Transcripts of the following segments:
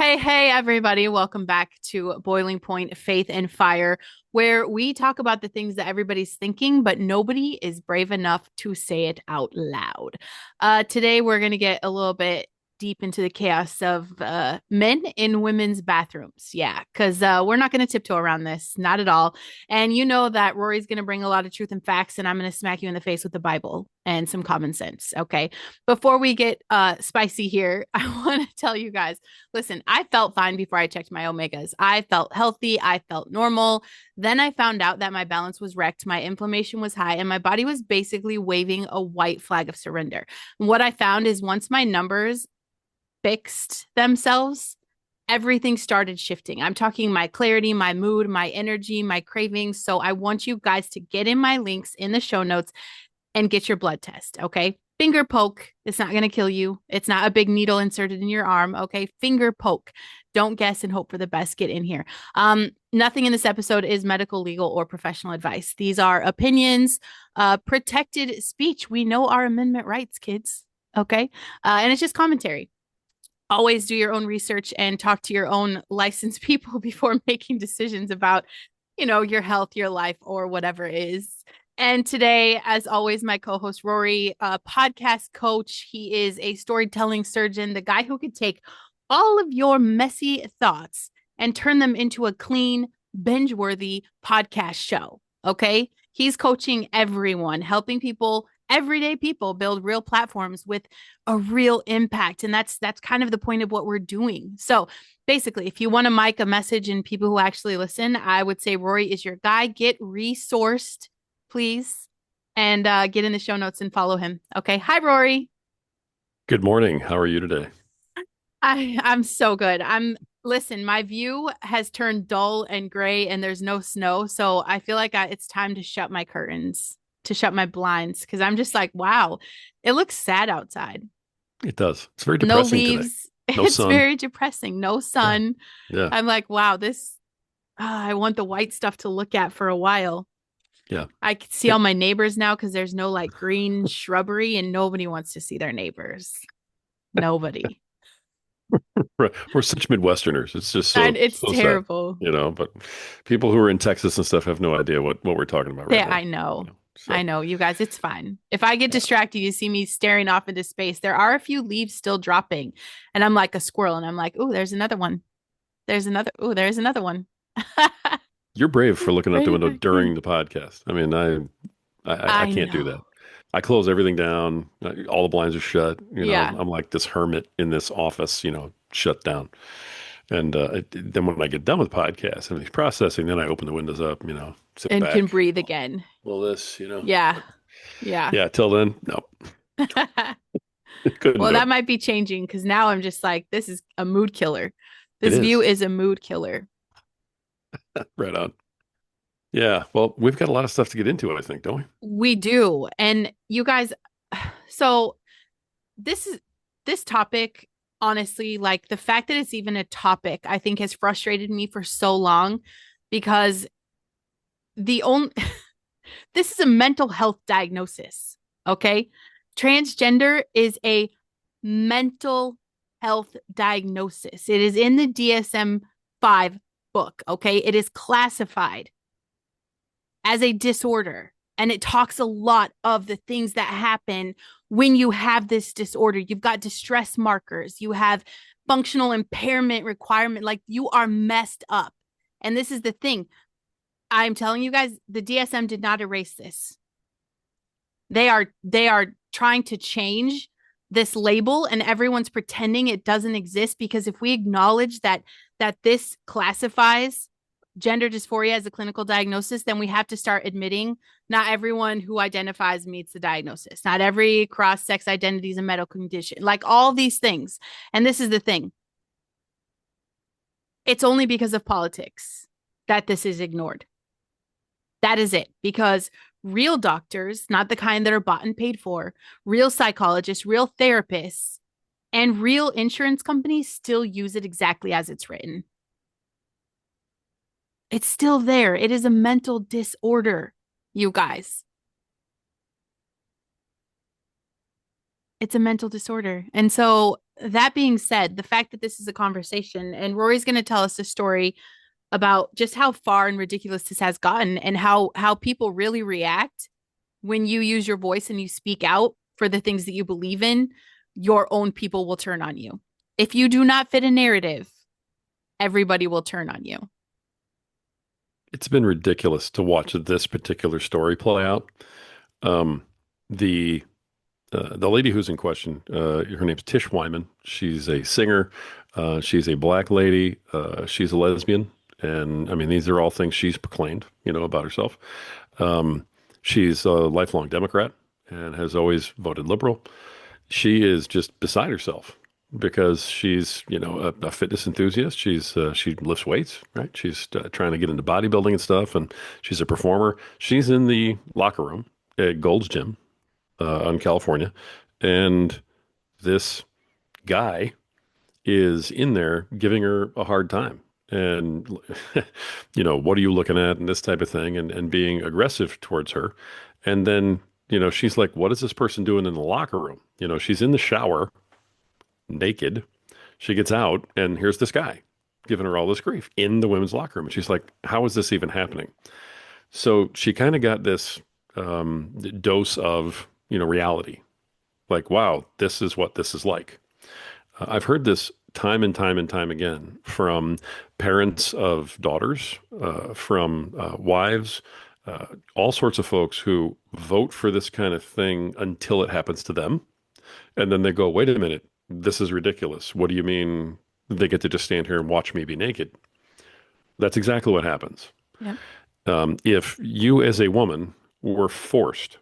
Hey, everybody. Welcome back to Boiling Point Faith and Fire, where we talk about the things that everybody's thinking, but nobody is brave enough to say it out loud. Today, we're going to get a little bit deep into the chaos of men in women's bathrooms. Yeah, because we're not going to tiptoe around this, not at all. And you know that Rory's going to bring a lot of truth and facts, and I'm going to smack you in the face with the Bible and some common sense. Okay. Before we get spicy here, I want to tell you guys. Listen, I felt fine before I checked my omegas. I felt healthy. I felt normal. Then I found out that my balance was wrecked. My inflammation was high, and my body was basically waving a white flag of surrender. And what I found is once my numbers fixed themselves, everything started shifting. I'm talking my clarity, my mood, my energy, my cravings. So I want you guys to get in my links in the show notes and get your blood test. Okay. Finger poke. It's not going to kill you. It's not a big needle inserted in your arm. Okay. Finger poke. Don't guess and hope for the best. Get in here. Nothing in this episode is medical, legal, or professional advice. These are opinions, protected speech. We know our amendment rights, kids. Okay. And it's just commentary. Always do your own research and talk to your own licensed people before making decisions about, your health, your life, or whatever it is. And today, as always, my co-host Rory, a podcast coach. He is a storytelling surgeon, the guy who could take all of your messy thoughts and turn them into a clean, binge-worthy podcast show. Okay? He's coaching everyone, helping people, everyday people, build real platforms with a real impact. And that's kind of the point of what we're doing. So basically, if you want to mic a message and people who actually listen, I would say Rory is your guy. Get resourced, please, and get in the show notes and follow him. Okay. Hi, Rory. Good morning. How are you today? I'm so good. Listen, my view has turned dull and gray and there's no snow. So I feel like it's time to shut my curtains, to shut my blinds, because I'm just like, wow, it looks sad outside. It does. It's very No depressing today. leaves. No It's sun. very depressing. No Yeah. sun. Yeah. I'm like, wow, I want the white stuff to look at for a while. Yeah. I can see all It, my neighbors now because there's no like green shrubbery and nobody wants to see their neighbors. Nobody. we're such Midwesterners. It's just And so, it's so sad, terrible. but people who are in Texas and stuff have no idea what we're talking about right Yeah, now. I know. I So, know, you guys, it's fine. If I get yeah. distracted, you see me staring off into space. There are a few leaves still dropping, and I'm like a squirrel, and I'm like, oh, there's another one. There's another one. You're brave for looking out the Right window back in. during the podcast. I mean, I I can't do know. that. I close everything down. All the blinds are shut. Yeah. I'm like this hermit in this office, shut down. And then when I get done with podcasts and everything's processing, then I open the windows up, sit And can back, breathe again. all this. Yeah. But Yeah. yeah, till then, no, couldn't Well, do that it. might be changing because now I'm just like, this is a mood killer. It This view is is a mood killer. right on. Yeah, well, we've got a lot of stuff to get into, I think, don't we? We do. And you guys, so this is this topic, honestly, like the fact that it's even a topic, I think has frustrated me for so long because the only this is a mental health diagnosis. Okay. Transgender is a mental health diagnosis. It is in the DSM 5 book. Okay. It is classified as a disorder. And it talks a lot of the things that happen when you have this disorder. You've got distress markers, you have functional impairment requirement, like you are messed up. And this is the thing. I'm telling you guys, the DSM did not erase this. They are trying to change this label and everyone's pretending it doesn't exist because if we acknowledge that this classifies gender dysphoria as a clinical diagnosis, then we have to start admitting not everyone who identifies meets the diagnosis. Not every cross sex identity is a medical condition, like all these things. And this is the thing. It's only because of politics that this is ignored. That is it. Because real doctors, not the kind that are bought and paid for, real psychologists, real therapists, and real insurance companies still use it exactly as it's written. It's still there. It is a mental disorder, you guys. It's a mental disorder. And so That being said, the fact that this is a conversation and Rory's going to tell us a story about just how far and ridiculous this has gotten and how people really react when you use your voice and you speak out for the things that you believe in, your own people will turn on you. If you do not fit a narrative, everybody will turn on you. It's been ridiculous to watch this particular story play out. Um, the the lady who's in question, her name's Tish Wyman. She's a singer. She's a black lady. She's a lesbian, and I mean these are all things she's proclaimed, about herself. Um, she's a lifelong Democrat and has always voted liberal. She is just beside herself because she's, a fitness enthusiast. She lifts weights, right? She's trying to get into bodybuilding and stuff, and she's a performer. She's in the locker room at Gold's Gym on California, and this guy is in there giving her a hard time. And, what are you looking at? And this type of thing, and being aggressive towards her. And then, she's like, what is this person doing in the locker room? She's in the shower naked. She gets out, and here's this guy giving her all this grief in the women's locker room. And she's like, how is this even happening? So she kind of got this dose of, reality. Like, wow, this is what this is like. I've heard this time and time and time again from parents of daughters, from wives, all sorts of folks who vote for this kind of thing until it happens to them. And then they go, wait a minute, this is ridiculous. What do you mean they get to just stand here and watch me be naked? That's exactly what happens. Yeah. If you as a woman were forced,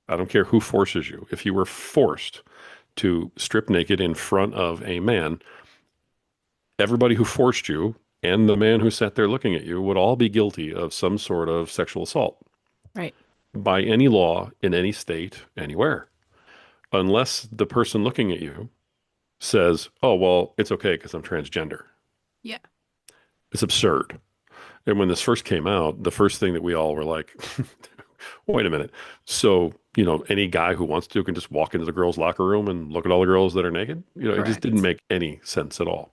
I don't care who forces you, if you were forced to strip naked in front of a man, everybody who forced you and the man who sat there looking at you would all be guilty of some sort of sexual assault Right. by any law in any state, anywhere, unless the person looking at you says, oh, well, it's okay because I'm transgender. Yeah. It's absurd. And when this first came out, the first thing that we all were like, wait a minute. So, any guy who wants to can just walk into the girls' locker room and look at all the girls that are naked. It just didn't Correct. make any sense at all.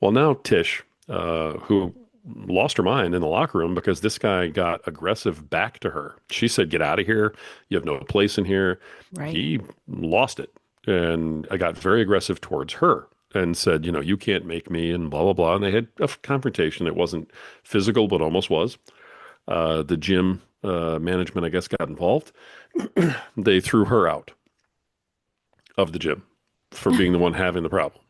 Well, now Tish, who lost her mind in the locker room because this guy got aggressive back to her. She said, get out of here. You have no place in here. Right. He lost it. And I got very aggressive towards her and said, you can't make me and blah, blah, blah. And they had a confrontation. It wasn't physical, but almost was. The gym management, I guess, got involved. They threw her out of the gym for being the one having the problem.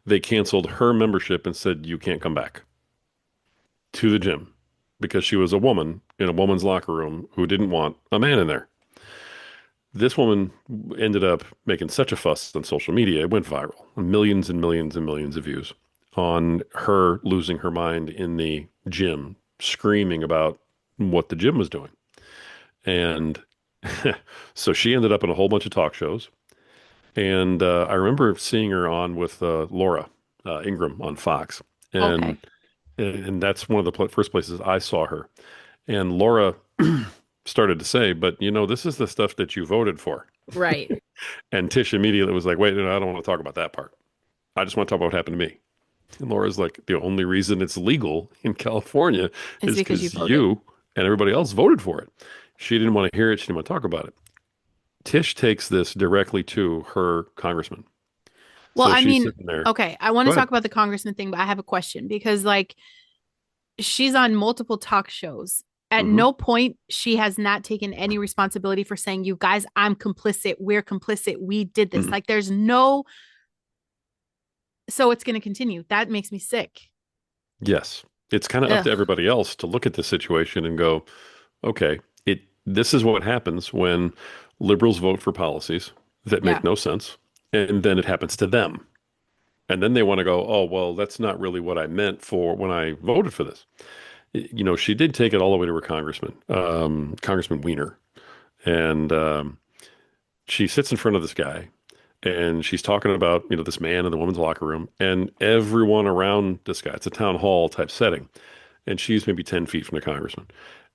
They canceled her membership and said, you can't come back to the gym because she was a woman in a woman's locker room who didn't want a man in there. This woman ended up making such a fuss on social media. It went viral, millions and millions and millions of views on her losing her mind in the gym, screaming about what the gym was doing. And so she ended up in a whole bunch of talk shows. And I remember seeing her on with Laura Ingraham on Fox. And Okay. and that's one of the first places I saw her. And Laura started to say, but this is the stuff that you voted for. Right. And Tish immediately was like, wait, no, I don't want to talk about that part. I just want to talk about what happened to me. And Laura's like, the only reason it's legal in California It's is because you because voted. you and everybody else voted for it. She didn't want to hear it. She didn't want to talk about it. Tish takes this directly to her congressman. Well, So I she's mean, sitting there. okay, I want Go to ahead. talk about the congressman thing, but I have a question because like she's on multiple talk shows. At Hmm. no point she has not taken any responsibility for saying, "You guys, I'm complicit. We're complicit. We did this." Mm. Like there's no so it's going to continue. That makes me sick. Yes. It's kind of up to Ugh. everybody else to look at the situation and go, okay, this is what happens when liberals vote for policies that Yeah. make no sense, and then it happens to them. And then they want to go, oh, well, that's not really what I meant for when I voted for this. She did take it all the way to her congressman, Congressman Weiner. And she sits in front of this guy and she's talking about, this man in the women's locker room and everyone around this guy. It's a town hall type setting. And she's maybe 10 feet from the congressman.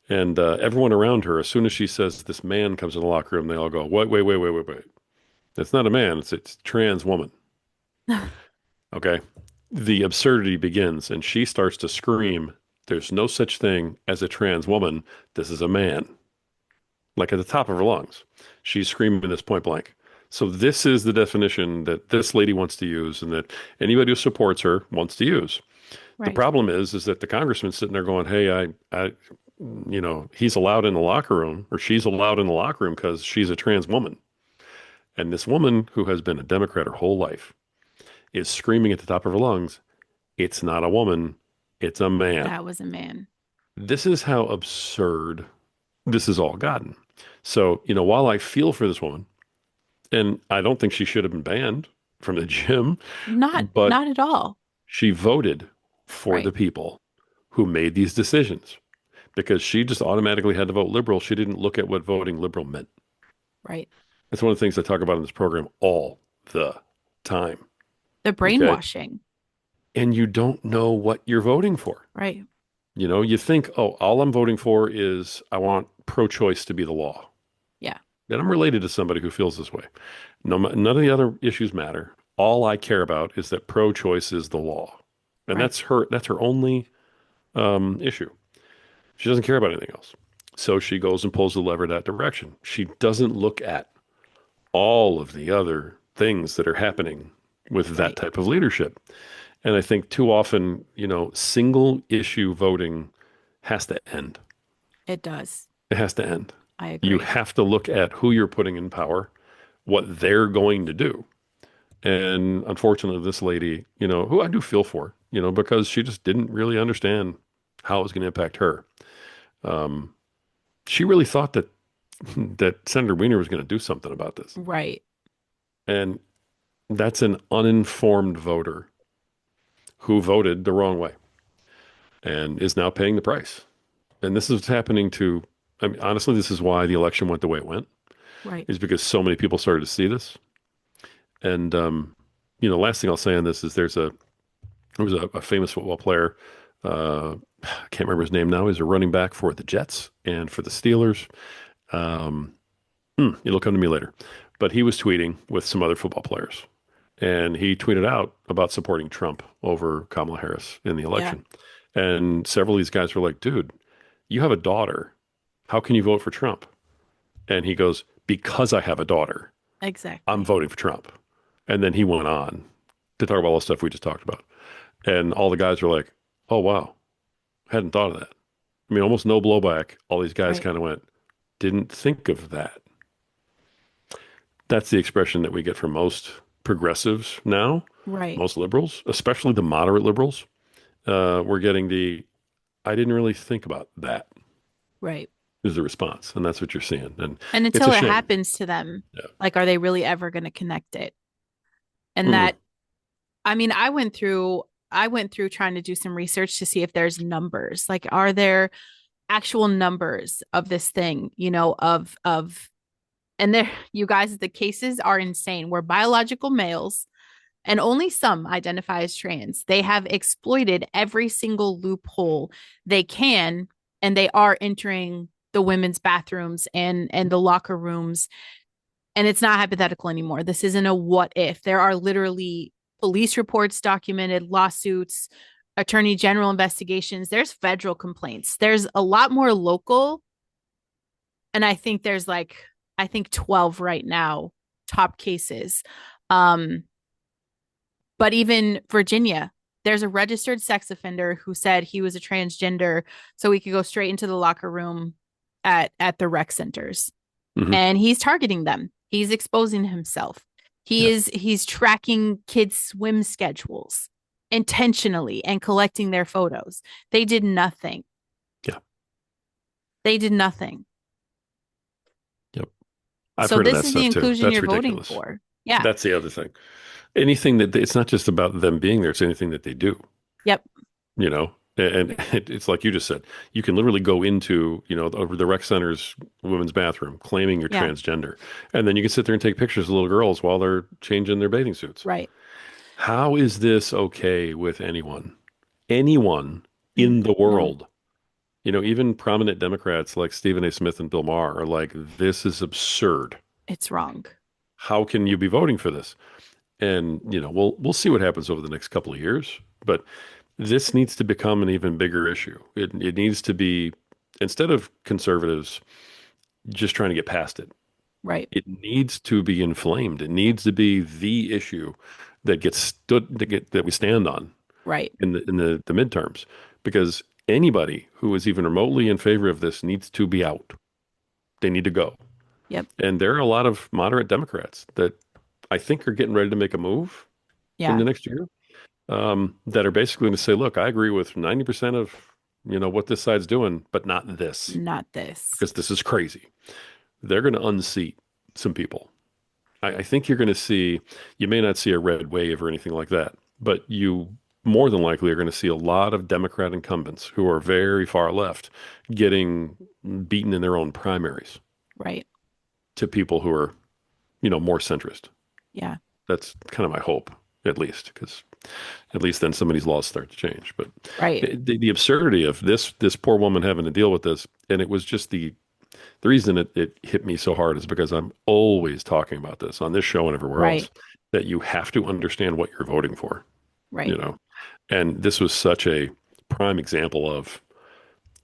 And everyone around her, as soon as she says this man comes in the locker room, they all go, wait, wait, wait, wait, wait, wait. It's not a man. It's a trans woman. Okay. The absurdity begins, and she starts to scream, "There's no such thing as a trans woman. This is a man." Like at the top of her lungs. She's screaming this point blank. So this is the definition that this lady wants to use and that anybody who supports her wants to use. The Right. problem is that the congressman's sitting there going, "Hey, he's allowed in the locker room or she's allowed in the locker room because she's a trans woman." And this woman who has been a Democrat her whole life is screaming at the top of her lungs, "It's not a woman, it's a man." That was a man. This is how absurd this has all gotten. So, while I feel for this woman, and I don't think she should have been banned from the gym, but Not at all. she voted for the Right. people who made these decisions because she just automatically had to vote liberal. She didn't look at what voting liberal meant. Right. That's one of the things I talk about in this program all the time. The Okay. brainwashing. And you don't know what you're voting for. Right. You think, oh, all I'm voting for is I want pro-choice to be the law. Yeah. And I'm related to somebody who feels this way. No, none of the other issues matter. All I care about is that pro-choice is the law. And Right. that's her only issue. She doesn't care about anything else. So she goes and pulls the lever that direction. She doesn't look at all of the other things that are happening with that Right. type of leadership. And I think too often, single issue voting has to end. It does. It has to end. I You agree. have to look at who you're putting in power, what they're going to do. And unfortunately, this lady, who I do feel for, because she just didn't really understand how it was going to impact her. Um, she really thought that that Senator Weiner was going to do something about this. Right. And that's an uninformed voter who voted the wrong way and is now paying the price. And this is happening to, I mean, honestly, this is why the election went the way it went, Right. is because so many people started to see this. And, last thing I'll say on this is there was a famous football player. I can't remember his name now. He's a running back for the Jets and for the Steelers. Um, It'll come to me later. But he was tweeting with some other football players. And he tweeted out about supporting Trump over Kamala Harris in the Yeah. election. And several of these guys were like, dude, you have a daughter. How can you vote for Trump? And he goes, because I have a daughter, I'm Exactly. voting for Trump. And then he went on to talk about all the stuff we just talked about. And all the guys were like, oh, wow, hadn't thought of that. I mean, almost no blowback. All these guys Right. kind of went, didn't think of that. That's the expression that we get from most progressives now, Right. most liberals, especially the moderate liberals. We're getting the, I didn't really think about that Right. is the response. And that's what you're seeing. And And it's a until it shame. happens to them, Yeah. like, are they really ever going to connect it? And Mm-mm. that, I mean, I went through trying to do some research to see if there's numbers. Like, are there actual numbers of this thing, and there, you guys, the cases are insane where biological males and only some identify as trans. They have exploited every single loophole they can, and they are entering the women's bathrooms and the locker rooms. And it's not hypothetical anymore. This isn't a what if. There are literally police reports documented, lawsuits, attorney general investigations. There's federal complaints. There's a lot more local. And I think 12 right now, top cases. Um, But even Virginia, there's a registered sex offender who said he was a transgender so he could go straight into the locker room at the rec centers. Hmm. And he's targeting them. He's exposing himself. Yeah. He's tracking kids' swim schedules intentionally and collecting their photos. They did nothing. Yeah. They did nothing. Yep. I've So heard of this that is the stuff too. inclusion That's you're voting ridiculous. for. Yeah. That's the other thing. Anything that it's not just about them being there, it's anything that they do, Yep. you know? And it's like you just said, you can literally go into, over the rec center's women's bathroom claiming you're Yeah. transgender. And then you can sit there and take pictures of little girls while they're changing their bathing suits. Right. How is this okay with anyone? Anyone in the No, world? Even prominent Democrats like Stephen A. Smith and Bill Maher are like, this is absurd. it's wrong. How can you be voting for this? And we'll see what happens over the next couple of years, but this needs to become an even bigger issue. It needs to be, instead of conservatives just trying to get past it, Right. it needs to be inflamed. It needs to be the issue that gets stood that we stand on Right. in the midterms, because anybody who is even remotely in favor of this needs to be out. They need to go. Yep. And there are a lot of moderate Democrats that I think are getting ready to make a move in Yeah. the next year, that are basically going to say, look, I agree with 90% of what this side's doing, but not this, Not this. because this is crazy. They're going to unseat some people. I think you're going to see, you may not see a red wave or anything like that, but you more than likely are going to see a lot of Democrat incumbents who are very far left getting beaten in their own primaries Right. to people who are, more centrist. Yeah. That's kind of my hope, at least, because at least then some of these laws start to change. But Right. the absurdity of this poor woman having to deal with this, and it was just the reason it hit me so hard is because I'm always talking about this on this show and everywhere Right. else, that you have to understand what you're voting for, you Right. know. And this was such a prime example of,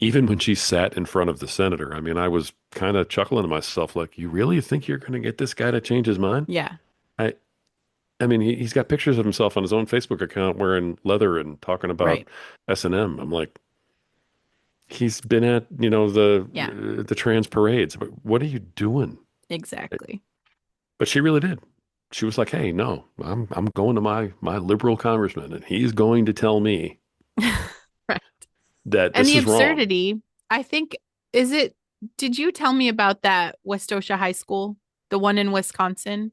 even when she sat in front of the senator, I mean, I was kind of chuckling to myself, like, you really think you're going to get this guy to change his mind? Yeah. I I mean, he's got pictures of himself on his own Facebook account wearing leather and talking about Right. S&M. I'm like, he's been at, Yeah. the trans parades. But what are you doing? Exactly. But she really did. She was like, "Hey, no, I'm going to my liberal congressman, and he's going to tell me Right. that And this the is wrong." absurdity, I think, is it, did you tell me about that Westosha High School, the one in Wisconsin?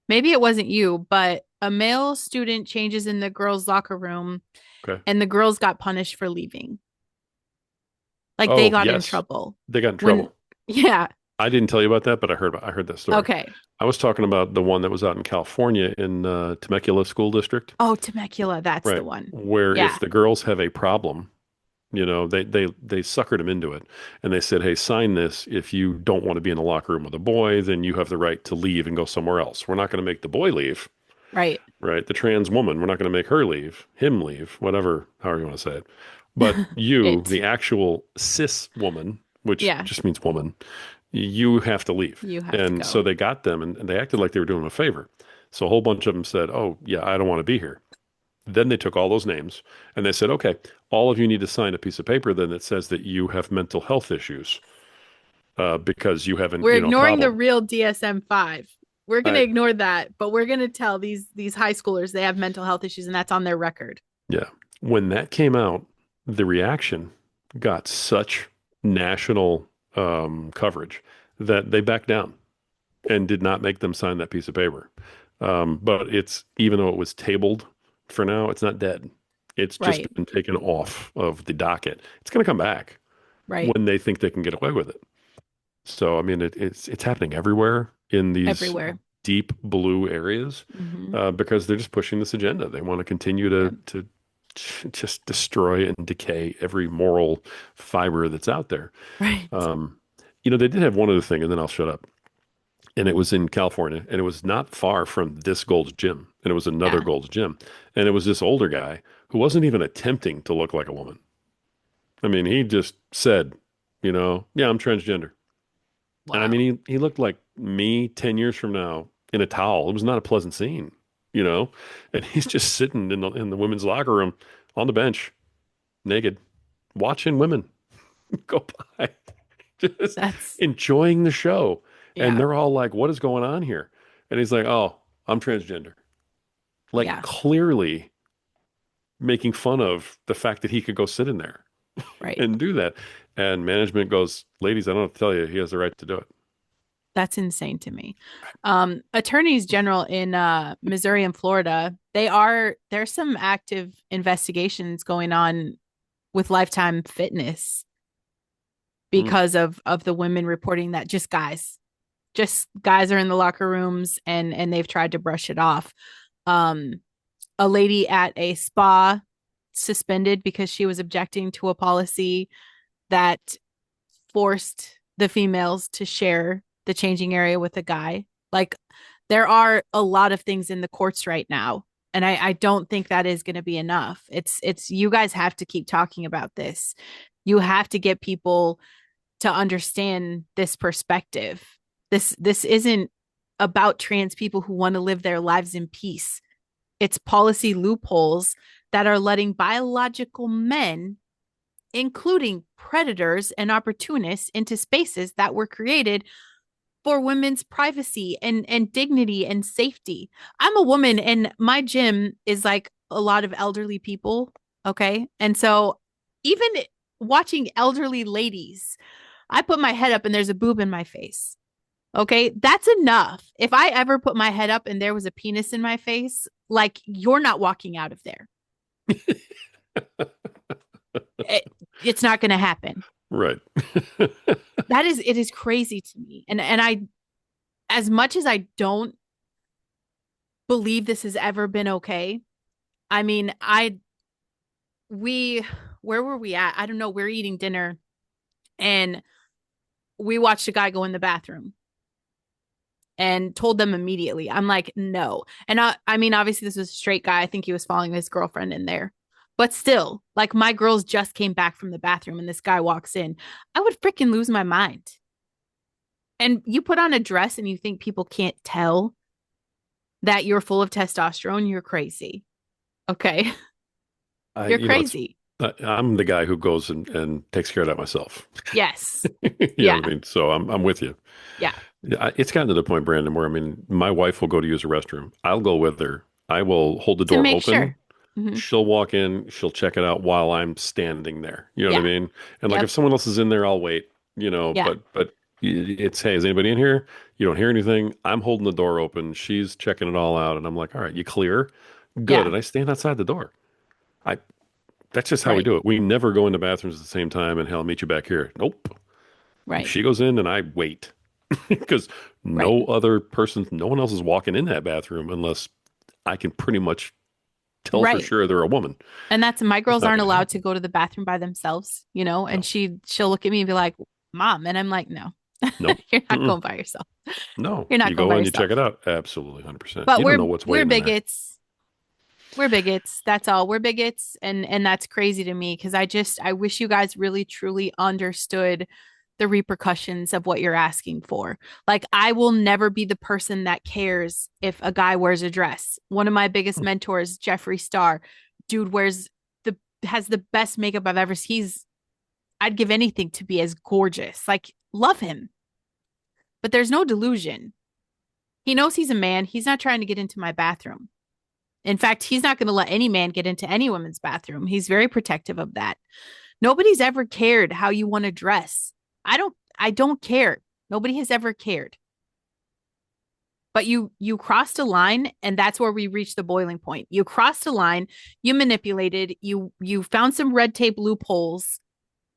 Maybe it wasn't you, but a male student changes in the girls' locker room Okay. and the girls got punished for leaving. Like they Oh, got in yes, trouble. they got in When, trouble. yeah. I didn't tell you about that, but I heard that story. Okay. I was talking about the one that was out in California in Temecula School District, Oh, Temecula, that's the right? one. Where if Yeah. the girls have a problem, they suckered him into it, and they said, "Hey, sign this. If you don't want to be in the locker room with a boy, then you have the right to leave and go somewhere else. We're not going to make the boy leave, Right. right? The trans woman, we're not going to make her leave, him leave, whatever, however you want to say it. But you, It. the actual cis woman, which Yeah. just means woman, you have to leave." You have to And so go. they got them, and they acted like they were doing them a favor. So a whole bunch of them said, "Oh, yeah, I don't want to be here." Then they took all those names and they said, "Okay, all of you need to sign a piece of paper then that says that you have mental health issues, because you haven't, We're a ignoring the problem." real DSM-5. We're going to I, ignore that, but we're going to tell these high schoolers they have mental health issues and that's on their record. yeah. When that came out, the reaction got such national coverage that they backed down and did not make them sign that piece of paper. But it's, even though it was tabled for now, it's not dead. It's just Right. been taken off of the docket. It's going to come back Right. when they think they can get away with it. So I mean, it's happening everywhere in these Everywhere. deep blue areas, Hmm. because they're just pushing this agenda. They want to continue Yep. to just destroy and decay every moral fiber that's out there. Right. Um, they did have one other thing, and then I'll shut up. And it was in California, and it was not far from this Gold's Gym, and it was another Yeah. Gold's Gym, and it was this older guy who wasn't even attempting to look like a woman. I mean, he just said, "Yeah, I'm transgender." And I Wow. mean, he looked like me 10 years from now in a towel. It was not a pleasant scene, you know? And he's just sitting in the women's locker room on the bench, naked, watching women go by, just That's enjoying the show. And yeah. they're all like, "What is going on here?" And he's like, "Oh, I'm transgender." Like, Yeah. clearly making fun of the fact that he could go sit in there Right. and do that. And management goes, "Ladies, I don't have to tell you, he has the right to do it." That's insane to me. Attorneys general in Missouri and Florida, there's some active investigations going on with Lifetime Fitness Mm. because of the women reporting that just guys are in the locker rooms and they've tried to brush it off. Um, a lady at a spa suspended because she was objecting to a policy that forced the females to share the changing area with a guy. Like there are a lot of things in the courts right now. And I don't think that is going to be enough. It's you guys have to keep talking about this. You have to get people to understand this perspective. This isn't about trans people who want to live their lives in peace. It's policy loopholes that are letting biological men, including predators and opportunists, into spaces that were created for women's privacy and dignity and safety. I'm a woman and my gym is like a lot of elderly people. Okay. And so even watching elderly ladies, I put my head up and there's a boob in my face. Okay. That's enough. If I ever put my head up and there was a penis in my face, like you're not walking out of there. It, it's not going to happen. Right. It is crazy to me. And I, as much as I don't believe this has ever been okay, I mean, we, where were we at? I don't know. We're eating dinner and we watched a guy go in the bathroom and told them immediately. I'm like, no. And I mean, obviously, this was a straight guy. I think he was following his girlfriend in there. But still, like my girls just came back from the bathroom and this guy walks in. I would freaking lose my mind. And you put on a dress and you think people can't tell that you're full of testosterone, you're crazy. Okay. You're You know, crazy. I'm the guy who goes and takes care of that myself. Yes. You know Yeah. what I mean? So I'm with you. Yeah. It's gotten to the point, Brandon, where I mean, my wife will go to use a restroom. I'll go with her. I will hold the To door make open. sure. Mm-hmm. She'll walk in, she'll check it out while I'm standing there. You know what I Yeah. mean? And like if Yep. someone else is in there, I'll wait, you know, Yeah. but it's, hey, is anybody in here? You don't hear anything. I'm holding the door open. She's checking it all out. And I'm like, all right, you clear? Good. Yeah. And I stand outside the door. I That's just how we Right. do it. We never go into bathrooms at the same time and hell, I'll meet you back here. Nope. Right. She goes in and I wait because Right. no one else is walking in that bathroom unless I can pretty much tell for Right. sure they're a woman. And that's my It's girls not aren't going to allowed to happen. go to the bathroom by themselves, you know, and No, she'll look at me and be like, "Mom," and I'm like, "No, nope. you're not Mm-mm. going by yourself. No, You're not you going go by in, you yourself." check it out. Absolutely, 100%. But You don't know what's we're waiting in there. bigots. We're bigots. That's all. We're bigots, and that's crazy to me because I wish you guys really truly understood the repercussions of what you're asking for. Like I will never be the person that cares if a guy wears a dress. One of my biggest Hmm. mentors, Jeffree Star, dude wears the has the best makeup I've ever seen. I'd give anything to be as gorgeous. Like love him. But there's no delusion. He knows he's a man. He's not trying to get into my bathroom. In fact, he's not going to let any man get into any woman's bathroom. He's very protective of that. Nobody's ever cared how you want to dress. I don't care. Nobody has ever cared. But you crossed a line and that's where we reached the boiling point. You crossed a line, you manipulated, you found some red tape loopholes,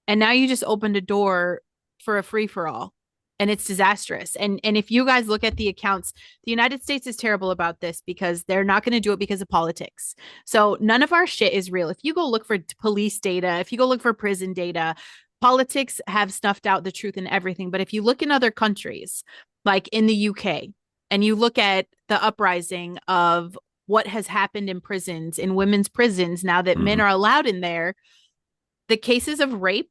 and now you just opened a door for a free for all. And it's disastrous. And if you guys look at the accounts, the United States is terrible about this because they're not going to do it because of politics. So none of our shit is real. If you go look for police data, if you go look for prison data, politics have snuffed out the truth in everything. But if you look in other countries, like in the UK, and you look at the uprising of what has happened in prisons, in women's prisons, now that men Hmm. are allowed in there, the cases of rape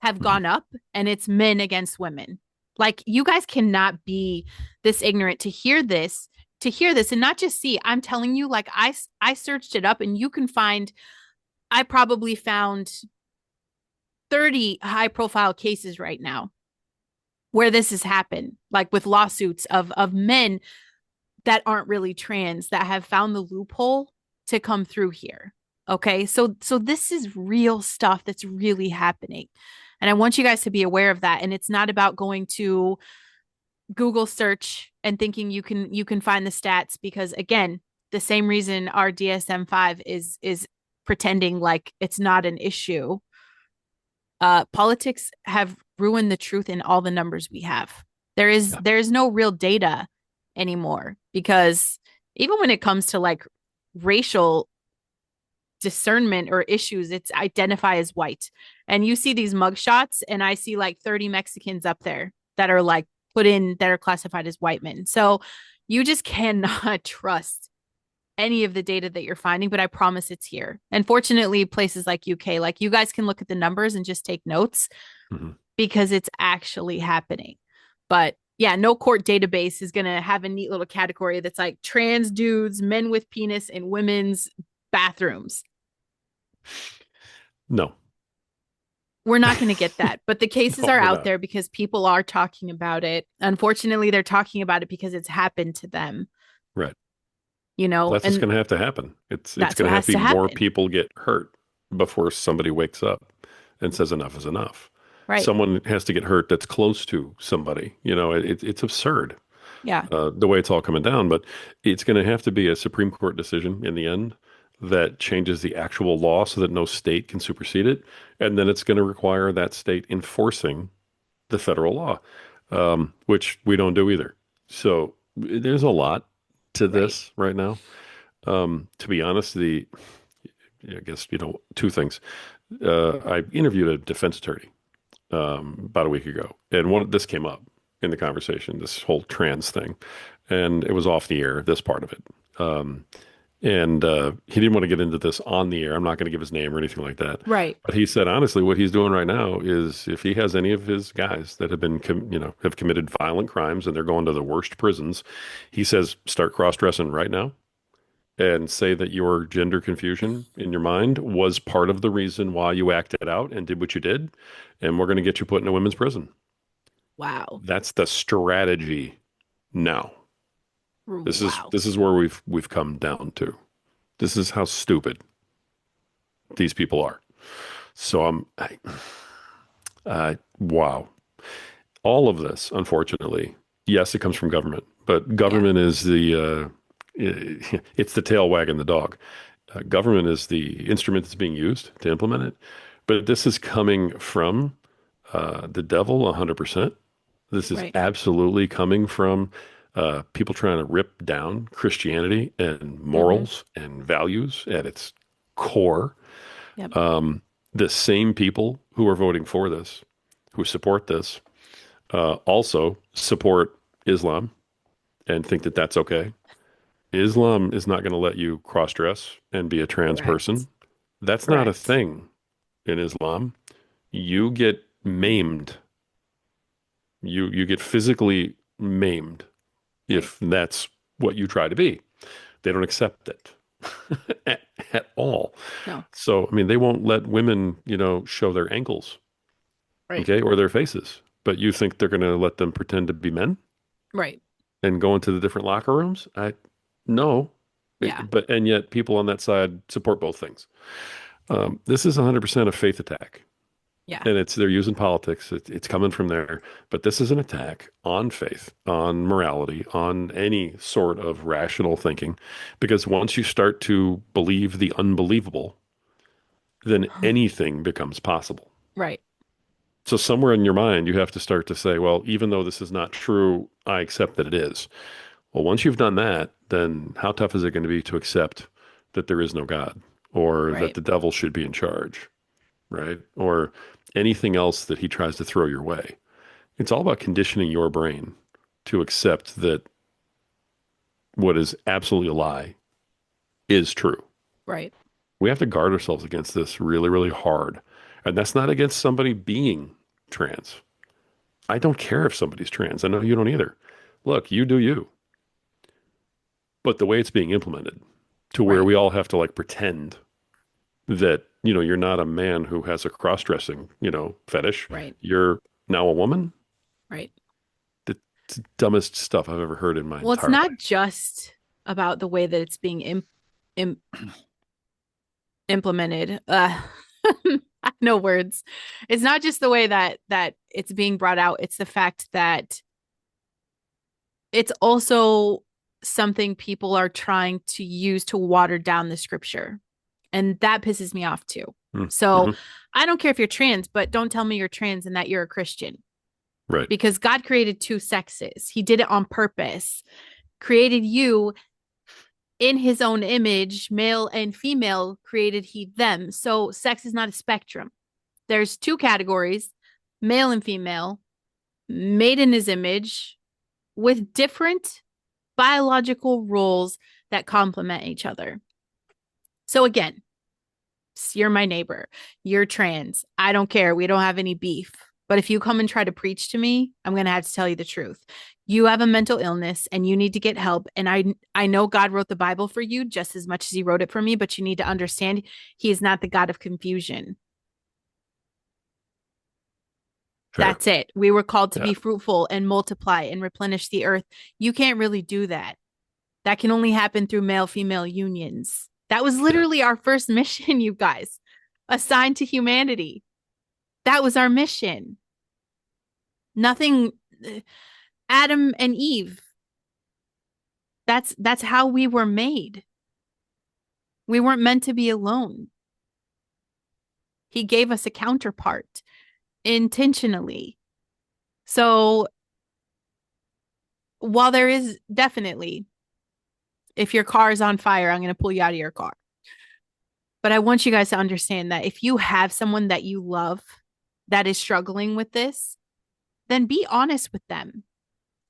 have Hmm. gone up and it's men against women. Like you guys cannot be this ignorant to hear this and not just see. I'm telling you, like I searched it up and you can find, I probably found 30 high profile cases right now where this has happened, like with lawsuits of men that aren't really trans that have found the loophole to come through here. Okay? So this is real stuff that's really happening. And I want you guys to be aware of that, and it's not about going to Google search and thinking you can find the stats because again, the same reason our DSM-5 is pretending like it's not an issue. Politics have ruined the truth in all the numbers we have. Yeah. There's no real data anymore because even when it comes to like racial discernment or issues, it's identify as white. And you see these mugshots, and I see like 30 Mexicans up there that are like put in that are classified as white men. So You just cannot trust any of the data that you're finding, but I promise it's here. And fortunately, places like UK, like you guys can look at the numbers and just take notes Mhm. because it's actually happening. But yeah, no court database is going to have a neat little category that's like trans dudes, men with penis in women's bathrooms. No, We're not going to get that. But the cases no, are we're out not. there because people are talking about it. Unfortunately, they're talking about it because it's happened to them, Right. you know, That's what's and going to have to happen. It's that's going what to have has to to be more happen. people get hurt before somebody wakes up and says enough is enough. Right. Someone has to get hurt that's close to somebody. It's absurd Yeah. the way it's all coming down, but it's going to have to be a Supreme Court decision in the end that changes the actual law so that no state can supersede it. And then it's going to require that state enforcing the federal law, which we don't do either. So there's a lot to Right. this right now. To be honest, I guess, two things. I interviewed a defense attorney about a week ago, and this came up in the conversation, this whole trans thing, and it was off the air, this part of it. Um, and he didn't want to get into this on the air. I'm not going to give his name or anything like that. Right. But he said, honestly, what he's doing right now is if he has any of his guys that have have committed violent crimes and they're going to the worst prisons, he says, start cross-dressing right now and say that your gender confusion in your mind was part of the reason why you acted out and did what you did. And we're going to get you put in a women's prison. Wow. That's the strategy now. This is Wow. this is where we've come down to. This is how stupid these people are. So wow. All of this, unfortunately, yes, it comes from government, but Yeah. government is it's the tail wagging the dog. Government is the instrument that's being used to implement it, but this is coming from the devil 100%. This is Right. absolutely coming from people trying to rip down Christianity and Mm-hmm. morals and values at its core. Yep. The same people who are voting for this, who support this, also support Islam and think that that's okay. Islam is not going to let you cross dress and be a trans Correct. person. That's not a Correct. thing in Islam. You get maimed. You get physically maimed Right. if that's what you try to be. They don't accept it at, at all. No. So, I mean, they won't let women, show their ankles, Right. okay, or their faces. But you think they're going to let them pretend to be men Right. and go into the different locker rooms? No. Yeah. And yet people on that side support both things. This is 100% a faith attack. Yeah. And they're using politics. It's coming from there, but this is an attack on faith, on morality, on any sort of rational thinking, because once you start to believe the unbelievable, then anything becomes possible. Right. So somewhere in your mind, you have to start to say, well, even though this is not true, I accept that it is. Well, once you've done that, then how tough is it going to be to accept that there is no God or that Right. the devil should be in charge, right? Or anything else that he tries to throw your way. It's all about conditioning your brain to accept that what is absolutely a lie is true. Right. We have to guard ourselves against this really, really hard. And that's not against somebody being trans. I don't care if somebody's trans. I know you don't either. Look, you do you. But the way it's being implemented to where Right. we all have to like pretend that, you're not a man who has a cross-dressing, fetish. Right. You're now a woman. Right. The dumbest stuff I've ever heard in my Well, it's entire not life. just about the way that it's being im implemented. I have no words. It's not just the way that it's being brought out. It's the fact that it's also something people are trying to use to water down the scripture. And that pisses me off too. So Mm-hmm. I don't care if you're trans, but don't tell me you're trans and that you're a Christian Right. because God created two sexes. He did it on purpose, created you in his own image, male and female, created he them. So sex is not a spectrum. There's two categories, male and female, made in his image with different biological roles that complement each other. So again, you're my neighbor. You're trans. I don't care. We don't have any beef. But if you come and try to preach to me, I'm going to have to tell you the truth. You have a mental illness and you need to get help. And I know God wrote the Bible for you just as much as he wrote it for me, but you need to understand he is not the God of confusion. Fair. That's it. We were called to Yeah. be fruitful and multiply and replenish the earth. You can't really do that. That can only happen through male female unions. That was Yeah. literally our first mission, you guys, assigned to humanity. That was our mission. Nothing. Adam and Eve. That's how we were made. We weren't meant to be alone. He gave us a counterpart intentionally. So while there is definitely, if your car is on fire, I'm going to pull you out of your car. But I want you guys to understand that if you have someone that you love that is struggling with this, then be honest with them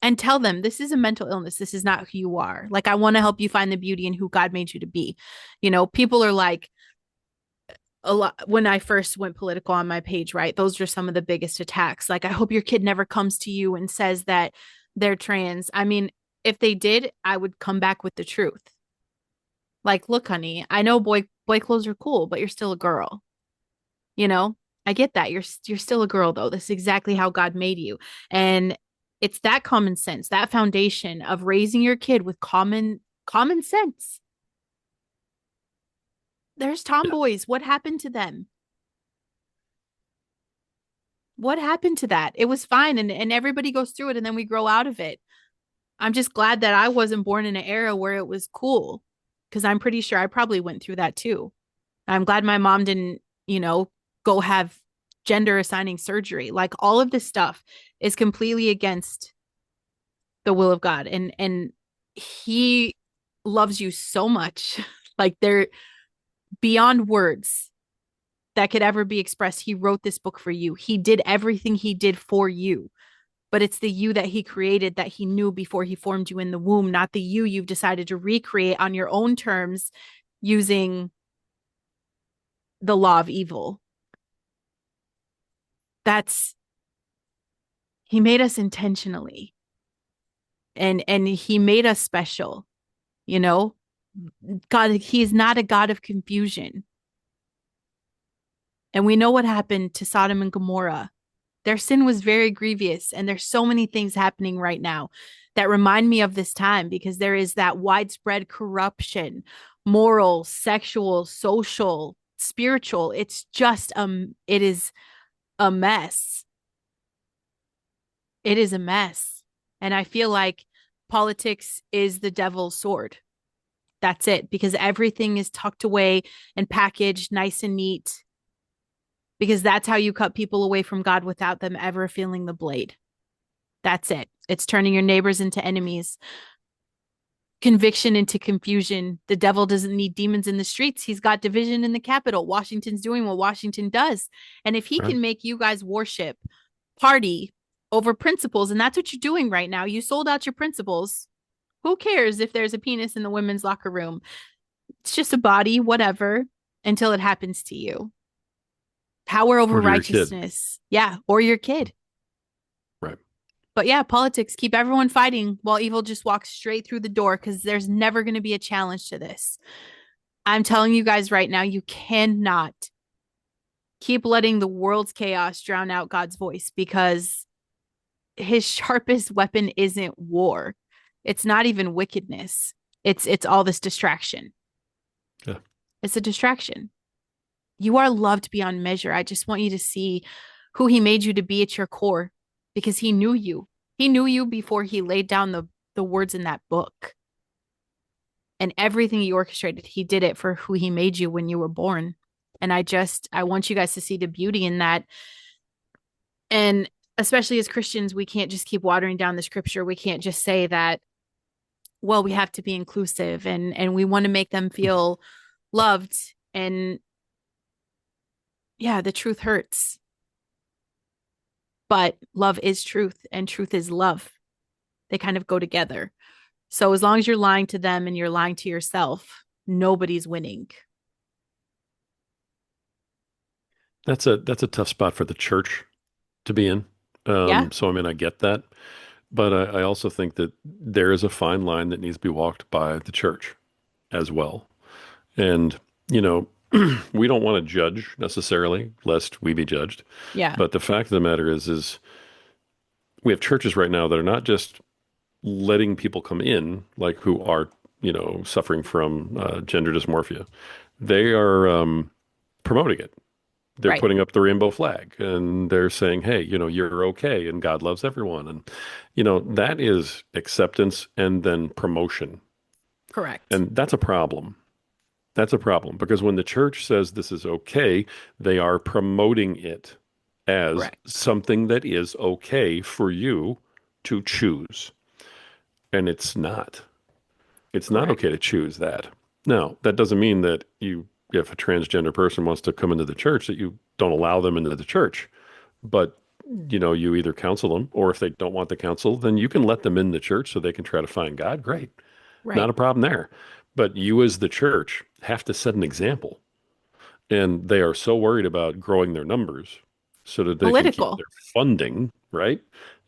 and tell them this is a mental illness. This is not who you are. Like, I want to help you find the beauty in who God made you to be. You know, people are like, a lot when I first went political on my page, right? Those are some of the biggest attacks. Like, I hope your kid never comes to you and says that they're trans. I mean, if they did, I would come back with the truth. Like, look, honey, I know boy clothes are cool, but you're still a girl. You know, I get that. You're still a girl though. This is exactly how God made you. And it's that common sense, that foundation of raising your kid with common sense. There's Yeah. tomboys. What happened to them? What happened to that? It was fine and everybody goes through it and then we grow out of it. I'm just glad that I wasn't born in an era where it was cool because I'm pretty sure I probably went through that too. I'm glad my mom didn't, go have gender assigning surgery. Like, all of this stuff is completely against the will of God. And he loves you so much. Like, they're beyond words that could ever be expressed. He wrote this book for you. He did everything he did for you. But it's the you that he created that he knew before he formed you in the womb, not the you you've decided to recreate on your own terms using the law of evil. That's He made us intentionally, and he made us special, you know? God, he is not a God of confusion. And we know what happened to Sodom and Gomorrah. Their sin was very grievous, and there's so many things happening right now that remind me of this time because there is that widespread corruption, moral, sexual, social, spiritual. It's just it is a mess. It is a mess. And I feel like politics is the devil's sword. That's it, because everything is tucked away and packaged nice and neat, because that's how you cut people away from God without them ever feeling the blade. That's it. It's turning your neighbors into enemies, conviction into confusion. The devil doesn't need demons in the streets. He's got division in the capital. Washington's doing what Washington does. And if he Right. can make you guys worship, party over principles, and that's what you're doing right now, you sold out your principles. Who cares if there's a penis in the women's locker room? It's just a body, whatever, until it happens to you. Power over Or to your kid. righteousness. Yeah, or your kid. Right. But yeah, politics keep everyone fighting while evil just walks straight through the door because there's never going to be a challenge to this. I'm telling you guys right now, you cannot keep letting the world's chaos drown out God's voice, because his sharpest weapon isn't war. It's not even wickedness. It's all this distraction. Yeah. It's a distraction. You are loved beyond measure. I just want you to see who he made you to be at your core, because he knew you. He knew you before he laid down the words in that book. And everything he orchestrated, he did it for who he made you when you were born. And I want you guys to see the beauty in that. And especially as Christians, we can't just keep watering down the scripture. We can't just say that, well, we have to be inclusive and we want to make them feel loved. And yeah, the truth hurts. But love is truth and truth is love. They kind of go together. So as long as you're lying to them and you're lying to yourself, nobody's winning. That's a tough spot for the church to be in. Yeah. So I mean, I get that, but I also think that there is a fine line that needs to be walked by the church as well. And you know, we don't want to judge necessarily, lest we be judged. Yeah. But the fact of the matter is we have churches right now that are not just letting people come in, like who are, suffering from gender dysmorphia. They are promoting it. They're Right. putting up the rainbow flag and they're saying, hey, you're okay and God loves everyone. And, that is acceptance and then promotion. Correct. And that's a problem. That's a problem because when the church says this is okay, they are promoting it as Correct. something that is okay for you to choose. And it's not. It's not Correct. okay to choose that. Now, that doesn't mean that if a transgender person wants to come into the church, that you don't allow them into the church. But, you either counsel them, or if they don't want the counsel, then you can let them in the church so they can try to find God. Great. Not Right. a problem there. But you, as the church, have to set an example. And they are so worried about growing their numbers so that they can keep Political. their funding, right?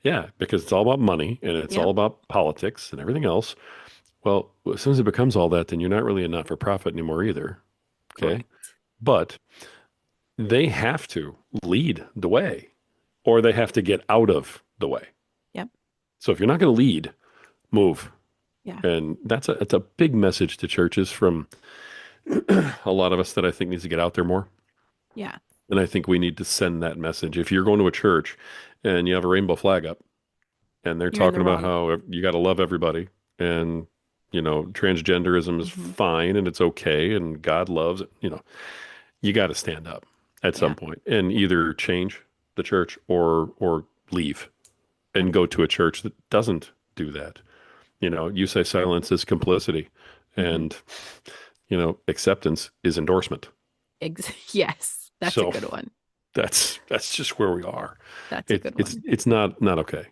Yeah, because it's all about money and it's all Yep. about politics and everything else. Well, as soon as it becomes all that, then you're not really a not for profit anymore either. Okay. Correct. But they have to lead the way or they have to get out of the way. Yep. So if you're not going to lead, move. Yeah. And it's a big message to churches from a lot of us that I think needs to get out there more. Yeah. And I think we need to send that message. If you're going to a church and you have a rainbow flag up and they're You're in the talking about wrong. how you got to love everybody and transgenderism is Hmm. fine and it's okay and God loves it, you got to stand up at some Yeah. point and either change the church or leave Yep. and go to a church that doesn't do that. You say silence is complicity Hmm. and acceptance is endorsement. Yes. That's a So good one. that's just where we are. That's a It, good it's one. it's not okay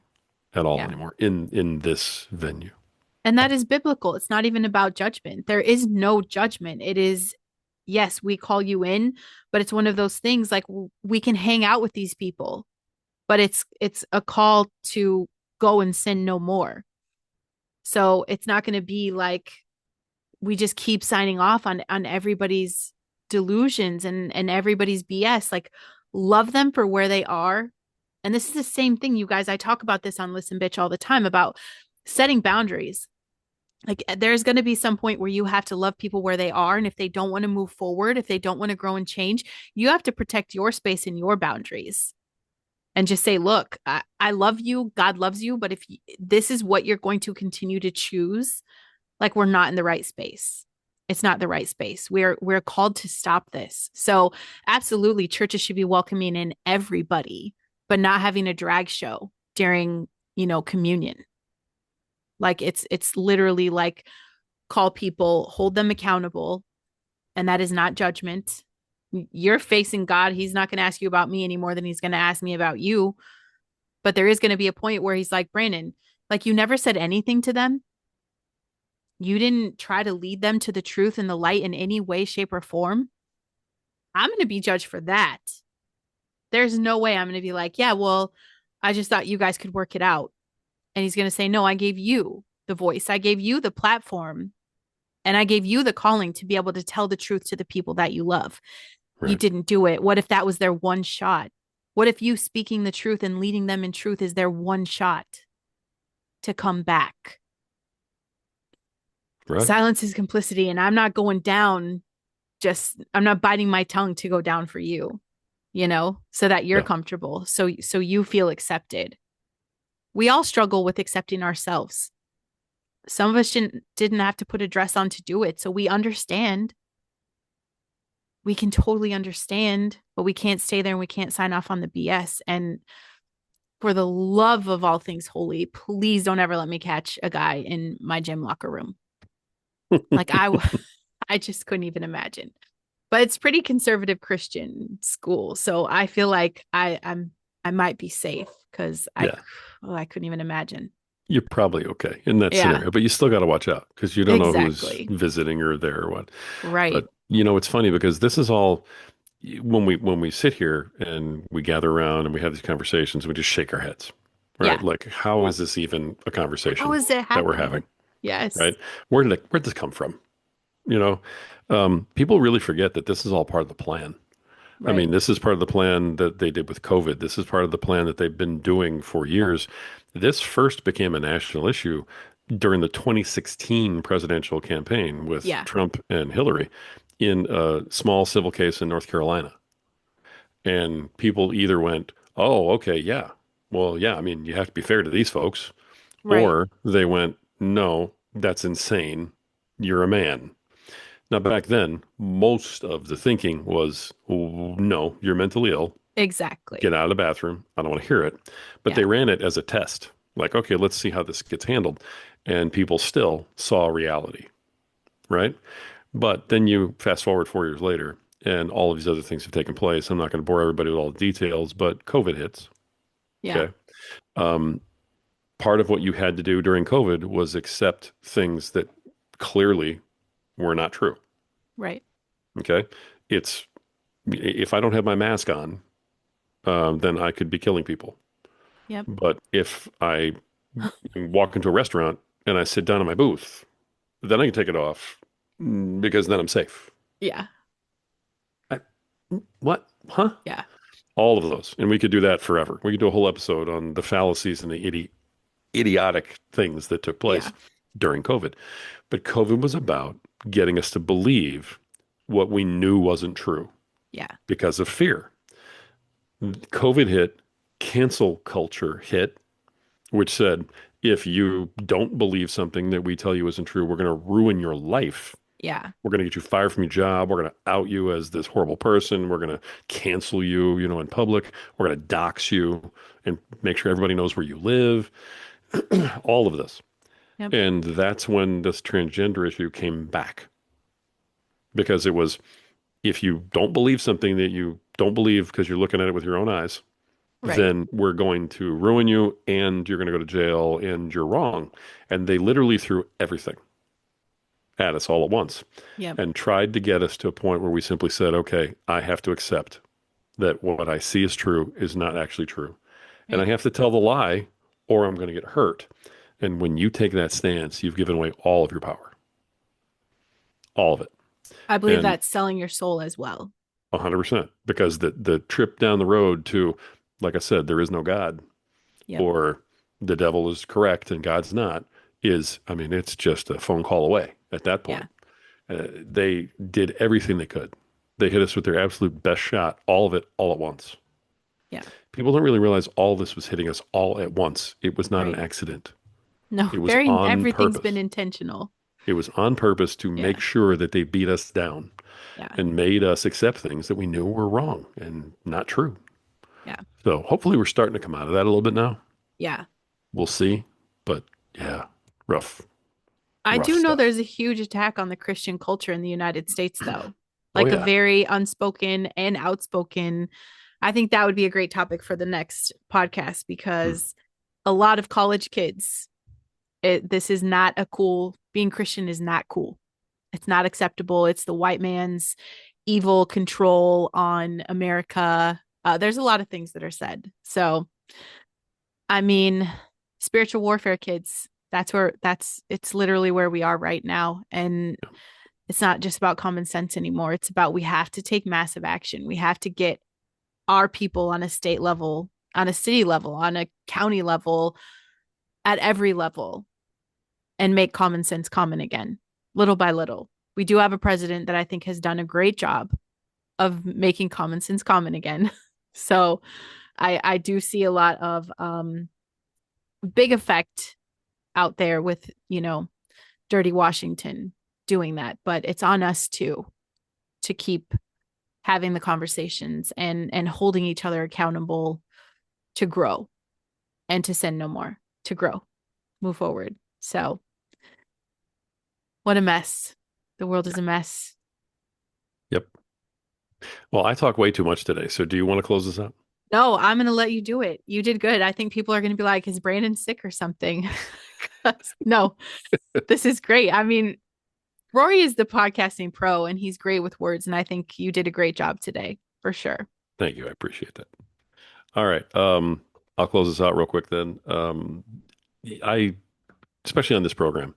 at all Yeah. anymore in this venue. And that is biblical. It's not even about judgment. There is no judgment. It is, yes, we call you in, but it's one of those things like we can hang out with these people, but it's a call to go and sin no more. So it's not going to be like we just keep signing off on everybody's delusions and everybody's BS. Like love them for where they are. And this is the same thing, you guys. I talk about this on Listen Bitch all the time about setting boundaries. Like there's going to be some point where you have to love people where they are, and if they don't want to move forward, if they don't want to grow and change, you have to protect your space and your boundaries and just say, look, I love you, God loves you, but if this is what you're going to continue to choose, like we're not in the right space. It's not the right space. We're called to stop this. So absolutely churches should be welcoming in everybody, but not having a drag show during, communion. Like it's literally like call people, hold them accountable, and that is not judgment. You're facing God. He's not going to ask you about me any more than he's going to ask me about you. But there is going to be a point where he's like, Brandon, like you never said anything to them. You didn't try to lead them to the truth and the light in any way, shape, or form. I'm going to be judged for that. There's no way I'm going to be like, yeah, well, I just thought you guys could work it out. And he's going to say, no, I gave you the voice. I gave you the platform. And I gave you the calling to be able to tell the truth to the people that you love. You Right. didn't do it. What if that was their one shot? What if you speaking the truth and leading them in truth is their one shot to come back? Right. Silence is complicity. And I'm not going down, I'm not biting my tongue to go down for you, so that you're Yeah. comfortable. So you feel accepted. We all struggle with accepting ourselves. Some of us didn't have to put a dress on to do it. So we understand. We can totally understand, but we can't stay there and we can't sign off on the BS. And for the love of all things holy, please don't ever let me catch a guy in my gym locker room. Like I just couldn't even imagine. But it's pretty conservative Christian school, so I feel like I might be safe because Yeah. I couldn't even imagine. you're probably okay in that Yeah, scenario, but you still got to watch out because you don't know who's exactly. visiting or there or what. Right. But it's funny because this is all when we sit here and we gather around and we have these conversations, we just shake our heads, right? Yeah. Like, how is this even a How conversation is it that we're happening? having, Yes. right? Where did this come from? You know, people really forget that this is all part of the plan. I Right. mean, this is part of the plan that they did with COVID. This is part of the plan that they've been doing for years. This first became a national issue during the 2016 presidential campaign with Yeah. Trump and Hillary in a small civil case in North Carolina. And people either went, oh, okay, yeah. Well, yeah, I mean, you have to be fair to these folks. Right. Or they went, no, that's insane. You're a man. Now, back then, most of the thinking was, "Oh, no, you're mentally ill. Get Exactly. out of the bathroom. I don't want to hear it." But Yeah. they ran it as a test. Like, okay, let's see how this gets handled. And people still saw reality, right? But then you fast forward 4 years later, and all of these other things have taken place. I'm not going to bore everybody with all the details, but COVID hits. Yeah. Okay. Um, Part of what you had to do during COVID was accept things that clearly were not true. Right. Okay. It's if I don't have my mask on, then I could be killing people. Yep. But if I walk into a restaurant and I sit down in my booth, then I can take it off because then I'm safe. Yeah. I, what? Huh? Yeah. All of those. And we could do that forever. We could do a whole episode on the fallacies and the idiotic things that took place Yeah. during COVID. But COVID was about getting us to believe what we knew wasn't true Yeah. because of fear. COVID hit, cancel culture hit, which said, if you don't believe something that we tell you isn't true, we're going to ruin your life. Yeah. We're going to get you fired from your job. We're going to out you as this horrible person. We're going to cancel you, in public. We're going to dox you and make sure everybody knows where you live. All of this. Yep. And that's when this transgender issue came back because it was if you don't believe something that you don't believe because you're looking at it with your own eyes, Right. then we're going to ruin you and you're going to go to jail and you're wrong. And they literally threw everything at us all at once Yep. and tried to get us to a point where we simply said, okay, I have to accept that what I see is true is not actually true. And I Right. have to tell the lie or I'm going to get hurt. And when you take that stance, you've given away all of your power, all of it. I believe And that's selling your soul as well. 100%, because the trip down the road to, like I said, there is no God Yep. or the devil is correct and God's not, is, I mean, it's just a phone call away at that Yeah. point. They did everything they could. They hit us with their absolute best shot, all of it, all at once. Yeah. People don't really realize all this was hitting us all at once. It was not an Right. accident. No, It was very on everything's been purpose. intentional. It was on purpose to make Yeah. sure that they beat us down Yeah. and made us accept things that we knew were wrong and not true. Yeah. So hopefully we're starting to come out of that a little bit now. Yeah. We'll see. But yeah, rough, I rough do know stuff. there's a huge attack on the Christian culture in the United States, though. Oh Like a yeah. very unspoken and outspoken. I think that would be a great topic for the next podcast Hmm. because a lot of college kids, this is not a cool, being Christian is not cool. It's not acceptable. It's the white man's evil control on America. There's a lot of things that are said. So, I mean, spiritual warfare kids, it's literally where we are right now. And it's not just about common sense anymore. It's about we have to take massive action. We have to get our people on a state level, on a city level, on a county level, at every level, and make common sense common again, little by little. We do have a president that I think has done a great job of making common sense common again. So I do see a lot of big effect out there with, dirty Washington doing that, but it's on us too to keep having the conversations and holding each other accountable to grow and to sin no more, to grow, move forward. So, what a mess. The world is a mess. Yep. Well, I talk way too much today. So do you want to close this out? No, I'm gonna let you do it. You did good. I think people are gonna be like, is Brandon sick or something? 'Cause- No, this is great. I mean, Rory is the podcasting pro and he's great with words, and I think you did a great job today, for sure. Thank you. I appreciate that. All right. I'll close this out real quick then. I, especially on this program,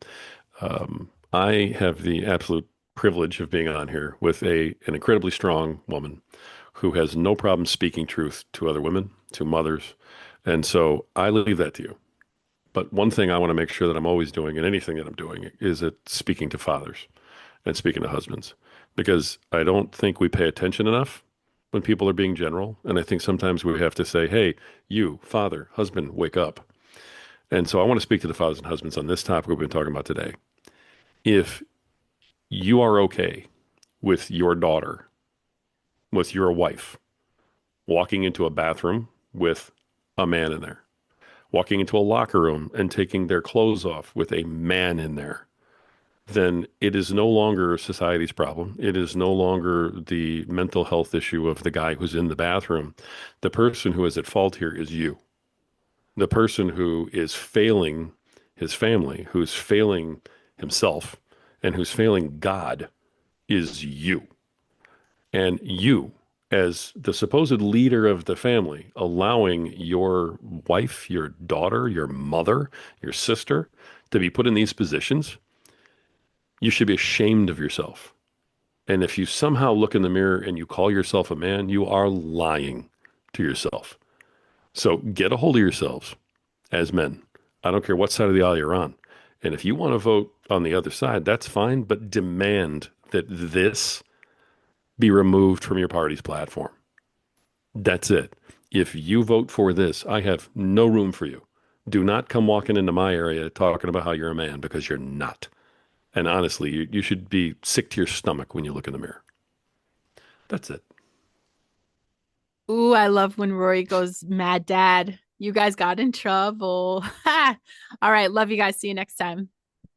I have the absolute privilege of being on here with an incredibly strong woman who has no problem speaking truth to other women, to mothers. And so I leave that to you. But one thing I want to make sure that I'm always doing in anything that I'm doing is it speaking to fathers and speaking to husbands, because I don't think we pay attention enough when people are being general. And I think sometimes we have to say, hey, you, father, husband, wake up. And so I want to speak to the fathers and husbands on this topic we've been talking about today. If you are okay with your daughter, with your wife, walking into a bathroom with a man in there, walking into a locker room and taking their clothes off with a man in there, then it is no longer society's problem. It is no longer the mental health issue of the guy who's in the bathroom. The person who is at fault here is you. The person who is failing his family, who's failing himself, and who's failing God is you. And you, as the supposed leader of the family, allowing your wife, your daughter, your mother, your sister to be put in these positions, you should be ashamed of yourself. And if you somehow look in the mirror and you call yourself a man, you are lying to yourself. So get a hold of yourselves as men. I don't care what side of the aisle you're on. And if you want to vote on the other side, that's fine, but demand that this be removed from your party's platform. That's it. If you vote for this, I have no room for you. Do not come walking into my area talking about how you're a man, because you're not. And honestly, you should be sick to your stomach when you look in the mirror. That's it. Ooh, I love when Rory goes mad dad. You guys got in trouble. All right, love you guys. See you next time.